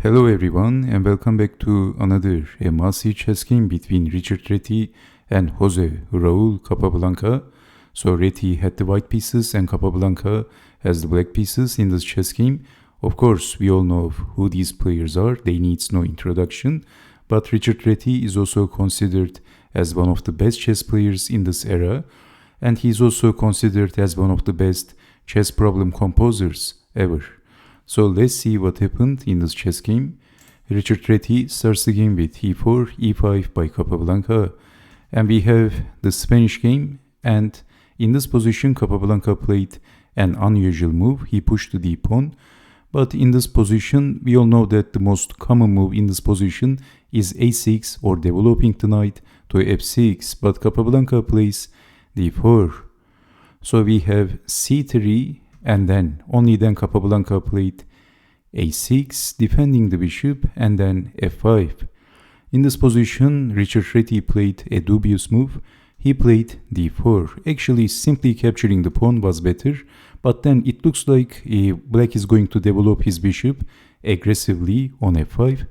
Hello everyone and welcome back to another massive chess game between Richard Reti and Raul Capablanca. So Reti had the white pieces and Capablanca has the black pieces in this chess game. Of course, we all know who these players are, they need no introduction. But Richard Reti is also considered as one of the best chess players in this era. And he's also considered as one of the best chess problem composers ever. So let's see what happened in this chess game. Richard Reti starts the game with e4, e5 by Capablanca. And we have the Spanish game, and in this position Capablanca played an unusual move. He pushed the d-pawn. But in this position, we all know that the most common move in this position is a6 or developing the knight to f6. But Capablanca plays d4. So we have c3. And then, only then Capablanca played a6, defending the bishop, and then f5. In this position, Richard Reti played a dubious move. He played d4. Actually, simply capturing the pawn was better, but then it looks like black is going to develop his bishop aggressively on f5.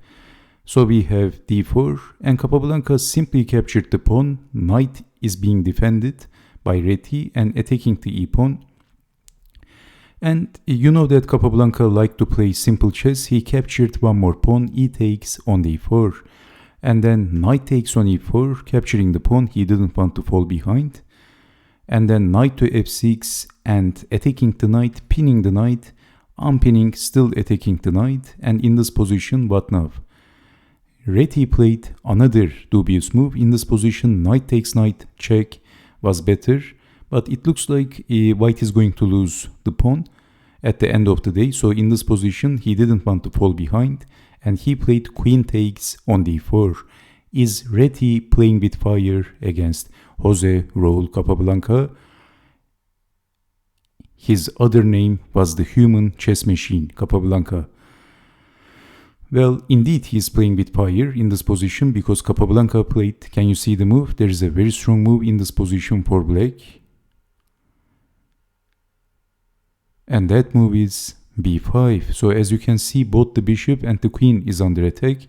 So we have d4, and Capablanca simply captured the pawn. Knight is being defended by Reti and attacking the e-pawn. And you know that Capablanca liked to play simple chess. He captured one more pawn, e takes on d4. And then knight takes on e4, capturing the pawn. He didn't want to fall behind. And then knight to f6 and attacking the knight, pinning the knight, unpinning, still attacking the knight. And in this position, what now? Reti played another dubious move. In this position, knight takes knight, check was better. But it looks like white is going to lose the pawn at the end of the day. So in this position, he didn't want to fall behind. And he played queen takes on d4. Is Reti playing with fire against Raul Capablanca? His other name was the human chess machine, Capablanca. Well, indeed, he is playing with fire in this position because Capablanca played, can you see the move? There is a very strong move in this position for black. And that move is b5. So as you can see, both the bishop and the queen is under attack.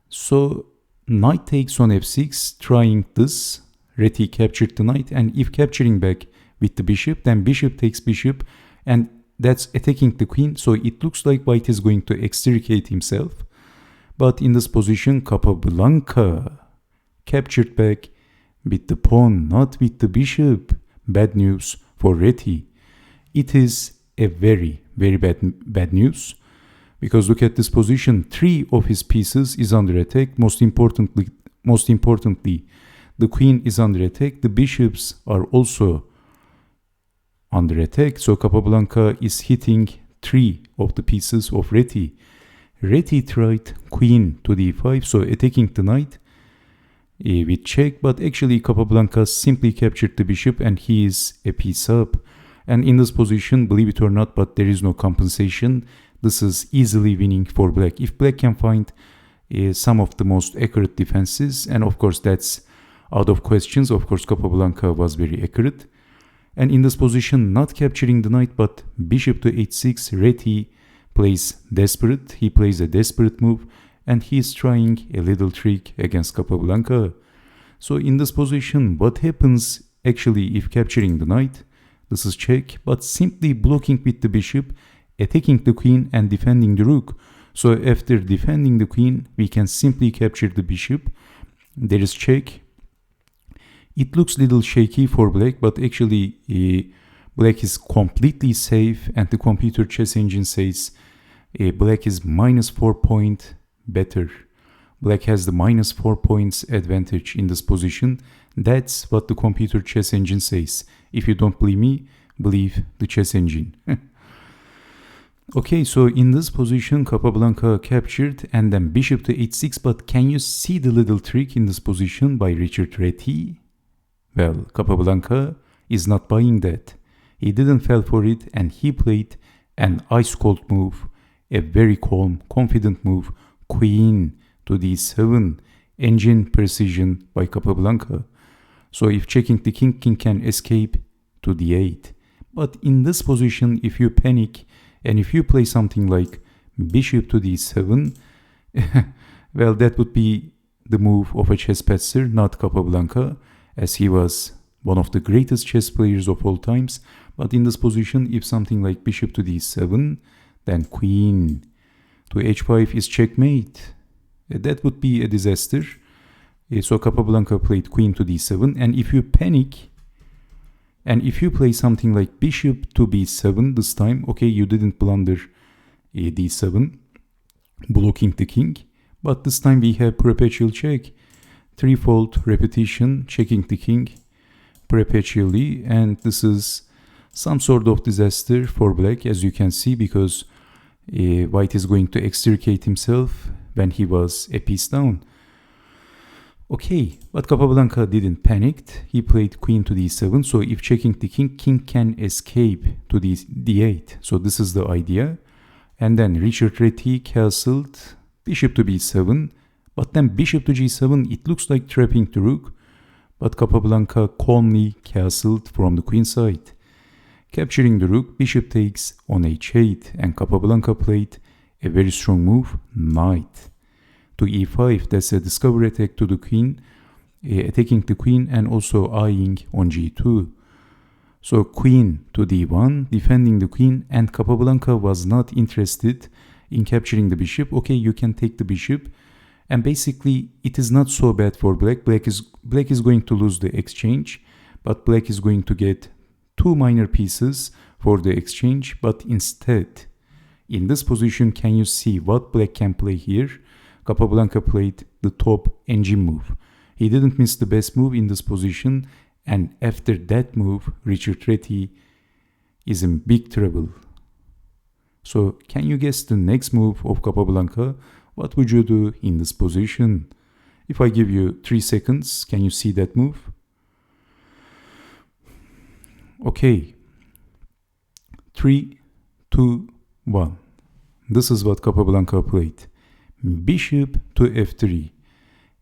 So knight takes on f6, trying this. Reti captured the knight, and if capturing back with the bishop, then bishop takes bishop, and that's attacking the queen. So it looks like white is going to extricate himself. But in this position, Capablanca captured back with the pawn, not with the bishop. Bad news for Reti. It is a very, very bad news, because look at this position. 3 of his pieces is under attack. Most importantly, the queen is under attack. The bishops are also under attack. So Capablanca is hitting 3 of the pieces of Reti. Reti tried queen to d5, so attacking the knight with check, but actually Capablanca simply captured the bishop and he is a piece up. And in this position, believe it or not, but there is no compensation. This is easily winning for black. If black can find some of the most accurate defenses, and of course that's out of questions. Of course, Capablanca was very accurate. And in this position, not capturing the knight, but bishop to h6, Reti plays desperate. He plays a desperate move, and he is trying a little trick against Capablanca. So in this position, what happens actually if capturing the knight? This is check, but simply blocking with the bishop, attacking the queen and defending the rook. So after defending the queen, we can simply capture the bishop. There is check. It looks a little shaky for black, but actually black is completely safe, and the computer chess engine says black is -4 point better. Black has the -4 points advantage in this position. That's what the computer chess engine says. If you don't believe me, believe the chess engine. Okay, so in this position, Capablanca captured and then bishop to h6. But can you see the little trick in this position by Richard Reti? Well, Capablanca is not buying that. He didn't fall for it, and he played an ice-cold move, a very calm, confident move, queen to d7, engine precision by Capablanca. So if checking the king, king can escape to d8. But in this position, if you panic and if you play something like bishop to d7. Well, that would be the move of a chess patzer, not Capablanca, as he was one of the greatest chess players of all times. But in this position, if something like bishop to d7, then queen to h5 is checkmate. That would be a disaster. So Capablanca played queen to d7, and if you panic, and if you play something like bishop to b7 this time, okay, you didn't blunder d7, blocking the king, but this time we have perpetual check, threefold repetition, checking the king perpetually, and this is some sort of disaster for black, as you can see, because white is going to extricate himself when he was a piece down. Okay, but Capablanca didn't panic. He played queen to d7, so if checking the king, king can escape to d8. So this is the idea. And then Richard Reti castled bishop to b7, but then bishop to g7, it looks like trapping the rook, but Capablanca calmly castled from the queen side. Capturing the rook, bishop takes on h8, and Capablanca played a very strong move, knight to e5. That's a discover attack to the queen, attacking the queen and also eyeing on g2. So queen to d1, defending the queen, and Capablanca was not interested in capturing the bishop. Okay, you can take the bishop, and basically it is not so bad for black. Black is going to lose the exchange, but black is going to get two minor pieces for the exchange. But instead, in this position, can you see what black can play here? Capablanca played the top engine move. He didn't miss the best move in this position, and after that move, Richard Reti is in big trouble. So can you guess the next move of Capablanca? What would you do in this position? If I give you 3 seconds, can you see that move? Okay. 3, 2, 1. This is what Capablanca played. Bishop to f3.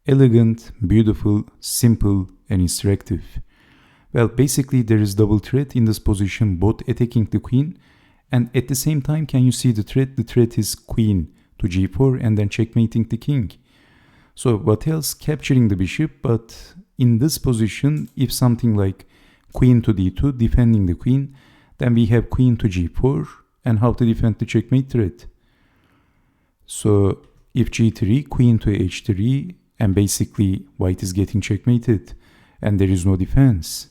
Elegant, beautiful, simple, and instructive. Well, basically there is double threat in this position, both attacking the queen, and at the same time, can you see the threat? The threat is queen to g4 and then checkmating the king. So what else? Capturing the bishop, but in this position, if something like queen to d2, defending the queen, then we have queen to g4, and how to defend the checkmate threat. So if g3, queen to h3, and basically white is getting checkmated, and there is no defense.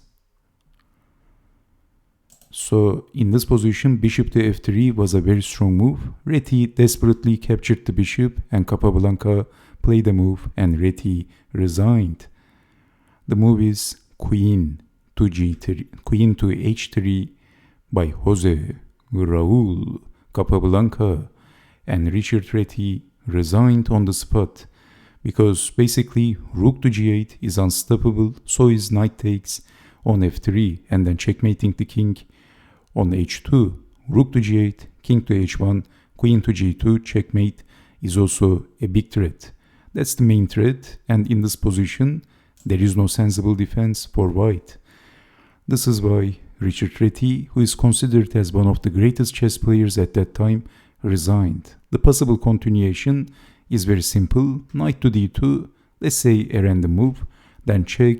So in this position, bishop to f3 was a very strong move. Reti desperately captured the bishop, and Capablanca played the move, and Reti resigned. The move is queen to g3, queen to h3 by Jose, Raul, Capablanca, and Richard Reti resigned on the spot, because basically rook to g8 is unstoppable, so is knight takes on f3 and then checkmating the king on h2. Rook to g8, king to h1, queen to g2, checkmate is also a big threat. That's the main threat, and in this position there is no sensible defense for white. This is why Richard Reti, who is considered as one of the greatest chess players at that time, resigned. The possible continuation is very simple. Knight to d2, let's say a random move, then check,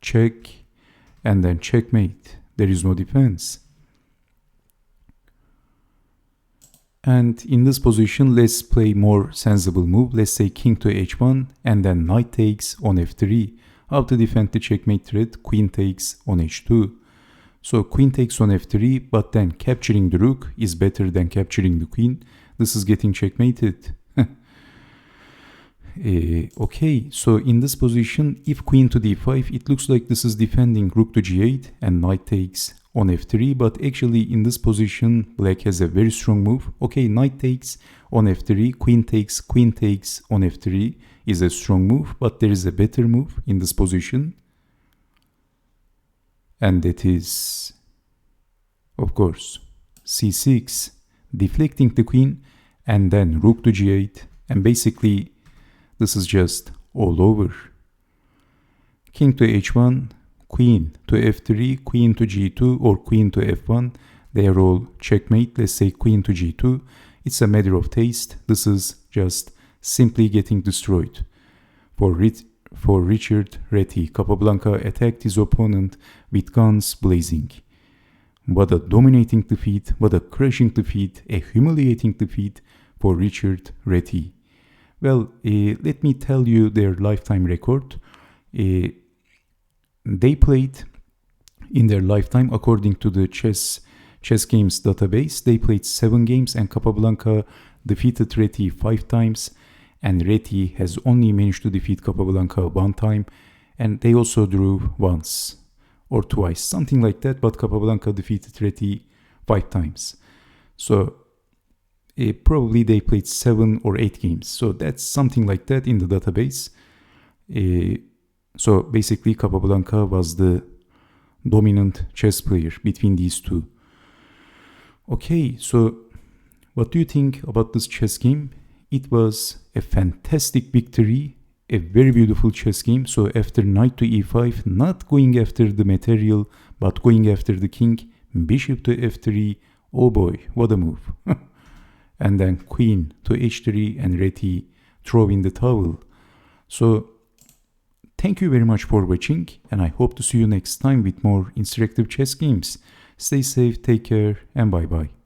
check, and then checkmate. There is no defense. And in this position, let's play more sensible move. Let's say king to h1, and then knight takes on f3. How to defend the checkmate threat? Queen takes on h2. So queen takes on f3, but then capturing the rook is better than capturing the queen. This is getting checkmated. Okay, so in this position, if queen to d5, it looks like this is defending rook to g8 and knight takes on f3, but actually in this position, black has a very strong move. Okay, knight takes on f3, queen takes on f3 is a strong move, but there is a better move in this position. And that is, of course, c6, deflecting the queen, and then rook to g8, and basically this is just all over. King to h1, queen to f3, queen to g2, or queen to f1, they are all checkmate. Let's say queen to g2. it's a matter of taste. This is just simply getting destroyed. For Richard Reti, Capablanca attacked his opponent with guns blazing. What a dominating defeat, what a crushing defeat, a humiliating defeat for Richard Reti. Well, let me tell you their lifetime record. They played in their lifetime, according to the chess games database, they played 7 games and Capablanca defeated Reti 5 times, and Reti has only managed to defeat Capablanca 1 time, and they also drew once or twice, something like that, but Capablanca defeated Reti 5 times. So probably they played 7 or 8 games. So that's something like that in the database. So basically Capablanca was the dominant chess player between these two. Okay, so what do you think about this chess game? It was a fantastic victory, a very beautiful chess game. So after knight to e5, not going after the material, but going after the king, bishop to f3, oh boy, what a move. And then queen to h3 and Reti throw in the towel. So thank you very much for watching, and I hope to see you next time with more interactive chess games. Stay safe, take care, and bye bye.